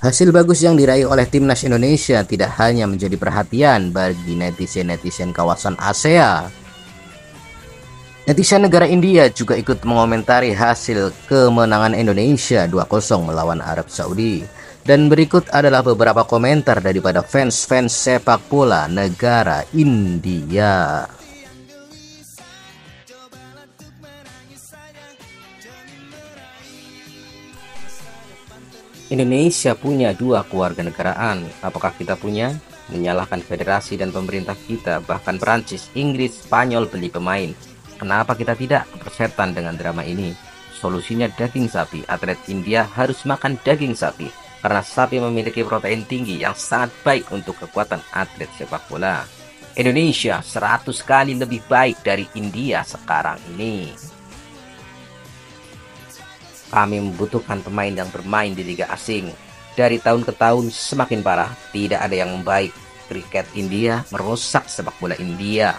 Hasil bagus yang diraih oleh timnas Indonesia tidak hanya menjadi perhatian bagi netizen-netizen kawasan ASEA. Netizen negara India juga ikut mengomentari hasil kemenangan Indonesia 2-0 melawan Arab Saudi. Dan berikut adalah beberapa komentar daripada fans-fans sepak bola negara India. Indonesia punya dua keluarga negaraan. Apakah kita punya? Menyalahkan federasi dan pemerintah kita, bahkan Perancis, Inggris, Spanyol beli pemain. Kenapa kita tidak persetan dengan drama ini? Solusinya daging sapi. Atlet India harus makan daging sapi karena sapi memiliki protein tinggi yang sangat baik untuk kekuatan atlet sepak bola. Indonesia 100 kali lebih baik dari India sekarang ini. Kami membutuhkan pemain yang bermain di liga asing. Dari tahun ke tahun semakin parah, tidak ada yang membaik. Kriket India merusak sepak bola India.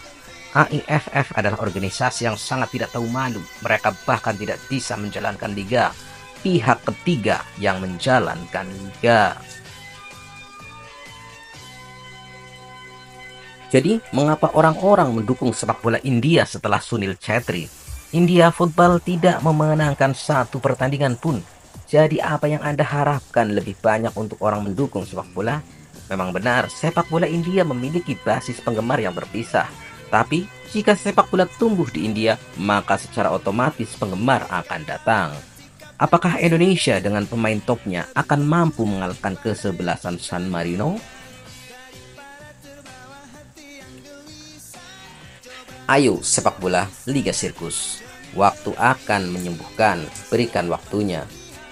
AIFF adalah organisasi yang sangat tidak tahu malu. Mereka bahkan tidak bisa menjalankan liga. Pihak ketiga yang menjalankan liga. Jadi, mengapa orang-orang mendukung sepak bola India setelah Sunil Chhetri? India Football tidak memenangkan satu pertandingan pun. Jadi apa yang Anda harapkan lebih banyak untuk orang mendukung sepak bola? Memang benar, sepak bola India memiliki basis penggemar yang berpisah. Tapi, jika sepak bola tumbuh di India, maka secara otomatis penggemar akan datang. Apakah Indonesia dengan pemain topnya akan mampu mengalahkan kesebelasan San Marino? Ayo sepak bola Liga Sirkus. Waktu akan menyembuhkan, berikan waktunya.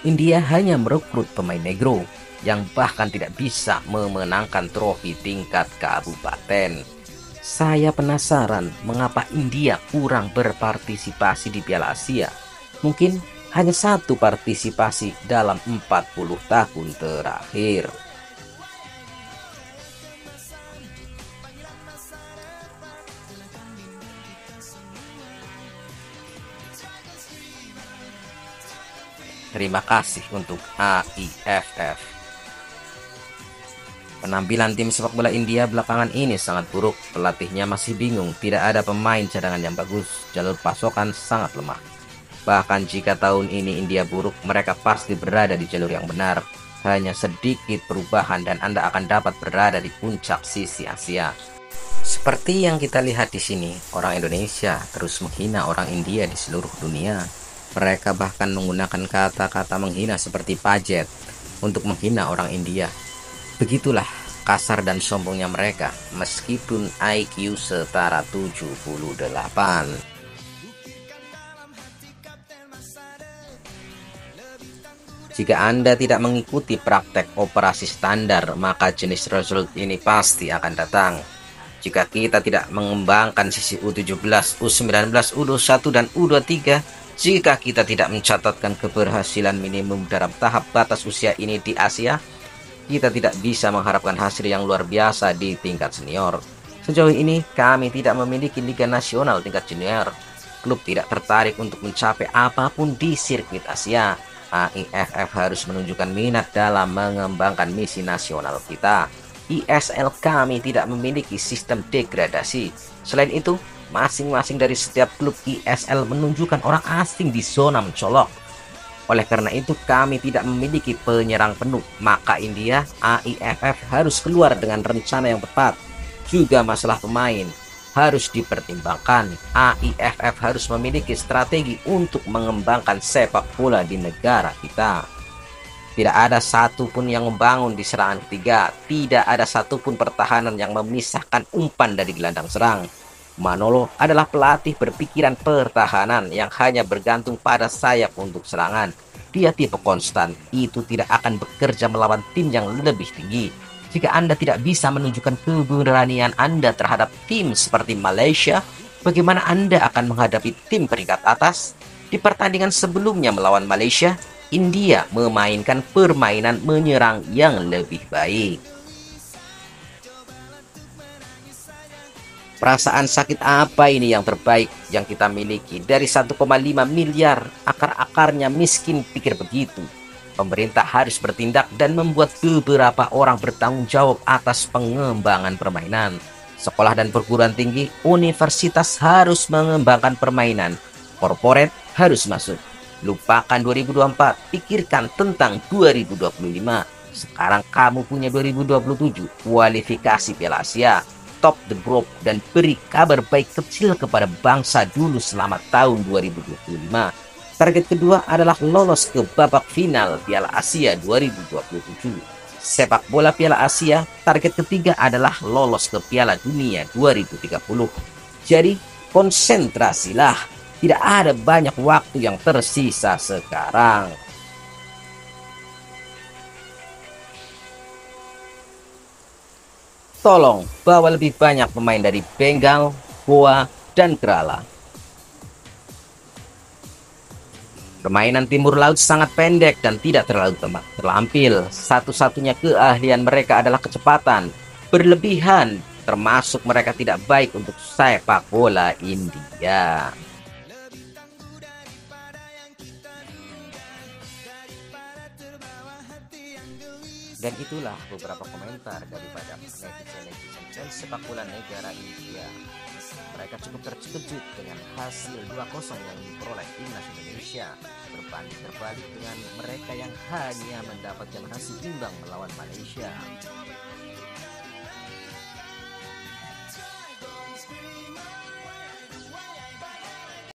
India hanya merekrut pemain negro yang bahkan tidak bisa memenangkan trofi tingkat kabupaten. Saya penasaran mengapa India kurang berpartisipasi di Piala Asia. Mungkin hanya satu partisipasi dalam 40 tahun terakhir. Terima kasih untuk AIFF. Penampilan tim sepak bola India belakangan ini sangat buruk. Pelatihnya masih bingung, tidak ada pemain cadangan yang bagus. Jalur pasokan sangat lemah. Bahkan jika tahun ini India buruk, mereka pasti berada di jalur yang benar. Hanya sedikit perubahan dan Anda akan dapat berada di puncak sisi Asia. Seperti yang kita lihat di sini, orang Indonesia terus menghina orang India di seluruh dunia. Mereka bahkan menggunakan kata-kata menghina seperti pajet untuk menghina orang India. Begitulah kasar dan sombongnya mereka, meskipun IQ setara 78. Jika Anda tidak mengikuti praktek operasi standar, maka jenis result ini pasti akan datang. Jika kita tidak mengembangkan sisi U17, U19, U21, dan U23, jika kita tidak mencatatkan keberhasilan minimum dalam tahap batas usia ini di Asia, kita tidak bisa mengharapkan hasil yang luar biasa di tingkat senior. Sejauh ini, kami tidak memiliki liga nasional tingkat junior. Klub tidak tertarik untuk mencapai apapun di sirkuit Asia. AIFF harus menunjukkan minat dalam mengembangkan misi nasional kita. ISL kami tidak memiliki sistem degradasi. Selain itu, masing-masing dari setiap klub ISL menunjukkan orang asing di zona mencolok. Oleh karena itu kami tidak memiliki penyerang penuh. Maka India, AIFF harus keluar dengan rencana yang tepat. Juga masalah pemain harus dipertimbangkan. AIFF harus memiliki strategi untuk mengembangkan sepak bola di negara kita. Tidak ada satupun yang membangun di serangan ketiga. Tidak ada satupun pertahanan yang memisahkan umpan dari gelandang serang. Manolo adalah pelatih berpikiran pertahanan yang hanya bergantung pada sayap untuk serangan. Dia tipe konstan, itu tidak akan bekerja melawan tim yang lebih tinggi. Jika Anda tidak bisa menunjukkan keberanian Anda terhadap tim seperti Malaysia, bagaimana Anda akan menghadapi tim peringkat atas? Di pertandingan sebelumnya melawan Malaysia, India memainkan permainan menyerang yang lebih baik. Perasaan sakit apa ini yang terbaik yang kita miliki? Dari 1,5 miliar, akar-akarnya miskin pikir begitu. Pemerintah harus bertindak dan membuat beberapa orang bertanggung jawab atas pengembangan permainan. Sekolah dan perguruan tinggi, universitas harus mengembangkan permainan. Korporat harus masuk. Lupakan 2024, pikirkan tentang 2025. Sekarang kamu punya 2027, kualifikasi Piala Asia, top the group, dan beri kabar baik kecil kepada bangsa dulu selama tahun 2025. Target kedua adalah lolos ke babak final Piala Asia 2027. Sepak bola Piala Asia, target ketiga adalah lolos ke Piala Dunia 2030. Jadi, konsentrasilah. Tidak ada banyak waktu yang tersisa sekarang. Tolong bawa lebih banyak pemain dari Bengal, Goa, dan Kerala. Permainan Timur Laut sangat pendek dan tidak terlalu terampil. Satu-satunya keahlian mereka adalah kecepatan berlebihan, termasuk mereka tidak baik untuk sepak bola India. Dan itulah beberapa komentar daripada netizen-netizen dan sepak bola negara India. Mereka cukup terkejut dengan hasil 2-0 yang diperoleh timnas Indonesia, berbanding terbalik dengan mereka yang hanya mendapatkan hasil imbang melawan Malaysia.